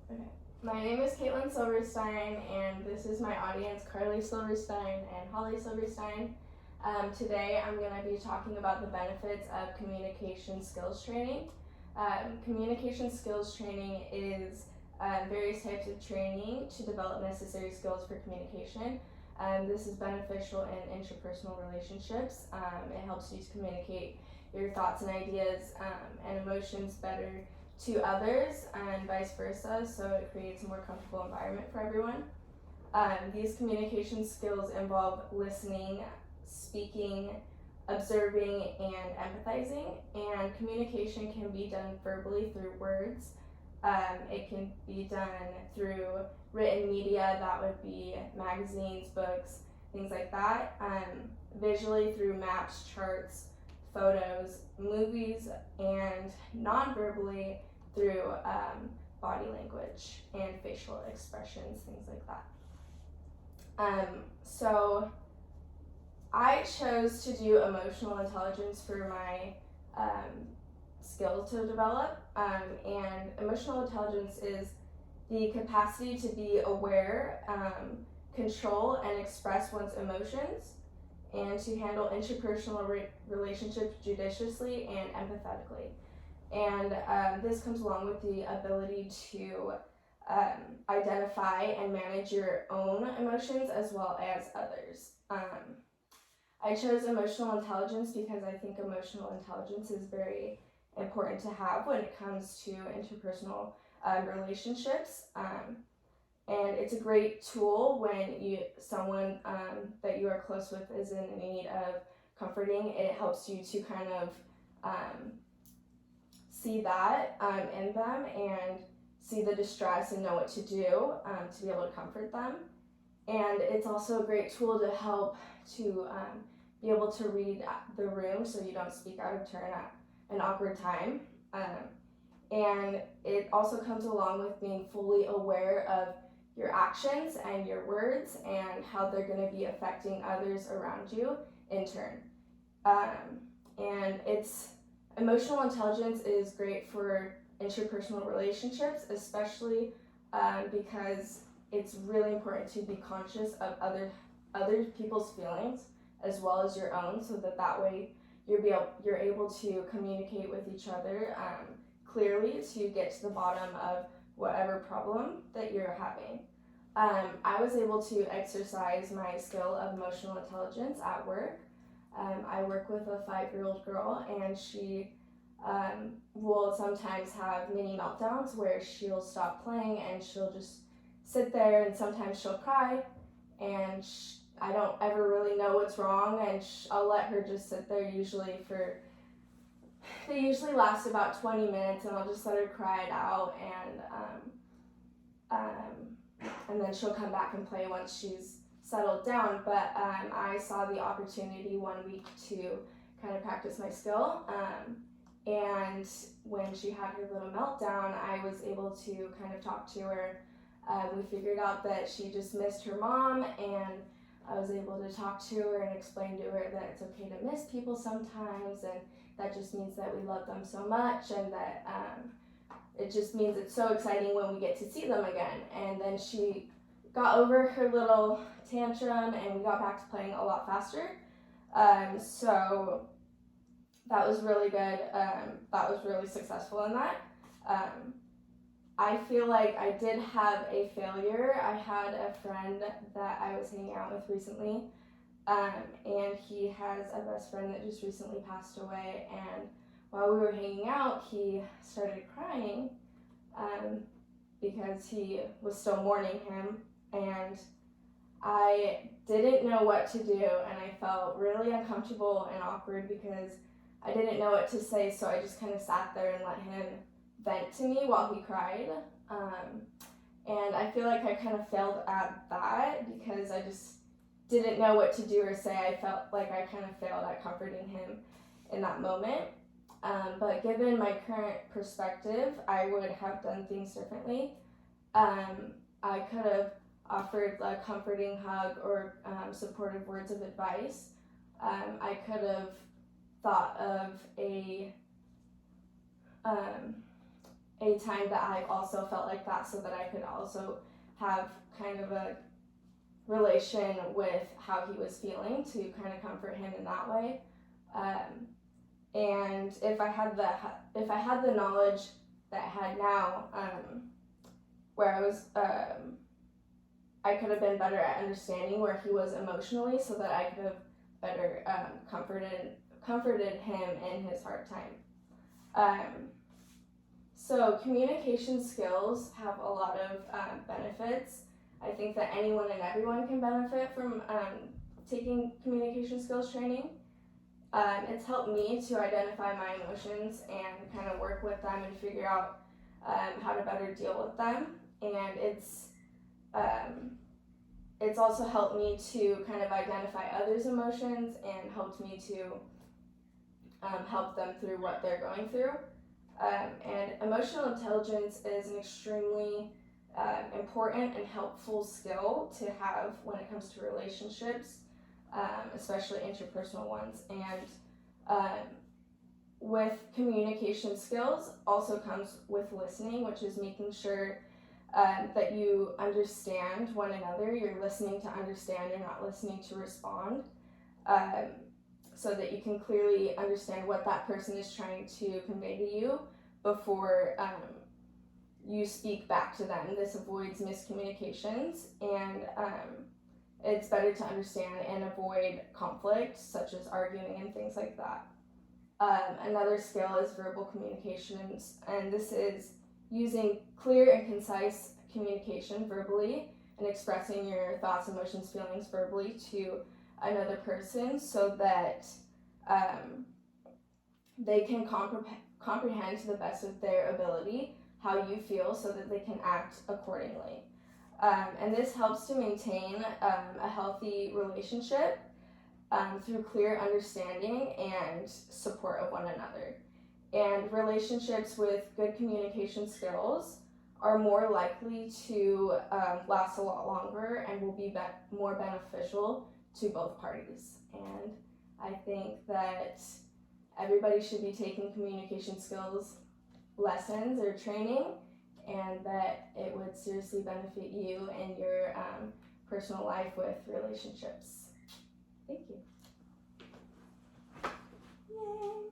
Okay. My name is Caitlin Silverstein, and this is my audience, Carly Silverstein and Holly Silverstein. Today I'm going to be talking about the benefits of communication skills training. Communication skills training is various types of training to develop necessary skills for communication. This is beneficial in interpersonal relationships. It helps you to communicate your thoughts and ideas and emotions better to others and vice versa, so it creates a more comfortable environment for everyone. These communication skills involve listening, speaking, observing, and empathizing, and communication can be done verbally through words. It can be done through written media, that would be magazines, books, things like that. Visually through maps, charts, photos, movies, and non-verbally through body language and facial expressions, things like that. So I chose to do emotional intelligence for my skill to develop, and emotional intelligence is the capacity to be aware, control, and express one's emotions, and to handle interpersonal relationships judiciously and empathetically. And this comes along with the ability to identify and manage your own emotions as well as others. I chose emotional intelligence because I think emotional intelligence is very important to have when it comes to interpersonal relationships. And it's a great tool when someone that you are close with is in need of comforting. It helps you to kind of see that in them and see the distress and know what to do to be able to comfort them. And it's also a great tool to help to be able to read the room so you don't speak out of turn at an awkward time. And it also comes along with being fully aware of your actions and your words and how they're going to be affecting others around you in turn. And emotional intelligence is great for interpersonal relationships, especially because it's really important to be conscious of other people's feelings as well as your own, so that way you're able to communicate with each other clearly to get to the bottom of whatever problem that you're having. I was able to exercise my skill of emotional intelligence at work. I work with a 5-year-old girl, and she will sometimes have mini meltdowns where she'll stop playing and she'll just sit there, and sometimes she'll cry, and I don't ever really know what's wrong, and I'll let her just sit there they usually last about 20 minutes, and I'll just let her cry it out, and then she'll come back and play once she's settled down. But I saw the opportunity one week to kind of practice my skill, and when she had her little meltdown, I was able to kind of talk to her. We figured out that she just missed her mom, and I was able to talk to her and explain to her that it's okay to miss people sometimes, and that just means that we love them so much, and that it just means it's so exciting when we get to see them again. And then she got over her little tantrum, and we got back to playing a lot faster. So that was really good. That was really successful in that. I feel like I did have a failure. I had a friend that I was hanging out with recently, and he has a best friend that just recently passed away, and while we were hanging out, he started crying because he was still mourning him, and I didn't know what to do, and I felt really uncomfortable and awkward because I didn't know what to say, so I just kind of sat there and let him vent to me while he cried. And I feel like I kind of failed at that because I just didn't know what to do or say. I felt like I kind of failed at comforting him in that moment. But given my current perspective, I would have done things differently. I could have offered a comforting hug or supportive words of advice. I could have thought of a time that I've also felt like that, so that I could also have kind of a relation with how he was feeling to kind of comfort him in that way. And if I had the knowledge that I had now, where I could have been better at understanding where he was emotionally, so that I could have better comforted him in his hard time. So communication skills have a lot of benefits. I think that anyone and everyone can benefit from taking communication skills training. It's helped me to identify my emotions and kind of work with them and figure out how to better deal with them. And it's also helped me to kind of identify others' emotions and helped me to help them through what they're going through. And emotional intelligence is an extremely important and helpful skill to have when it comes to relationships, especially interpersonal ones. And with communication skills also comes with listening, which is making sure that you understand one another. You're listening to understand, you're not listening to respond, so that you can clearly understand what that person is trying to convey to you before you speak back to them. This avoids miscommunications, and it's better to understand and avoid conflict, such as arguing and things like that. Another skill is verbal communications, and this is using clear and concise communication verbally and expressing your thoughts, emotions, feelings verbally to another person, so that they can comprehend to the best of their ability how you feel, so that they can act accordingly. And this helps to maintain a healthy relationship through clear understanding and support of one another. And relationships with good communication skills are more likely to last a lot longer and will be more beneficial to both parties. And I think that everybody should be taking communication skills lessons or training, and that it would seriously benefit you in your personal life with relationships. Thank you. Yay!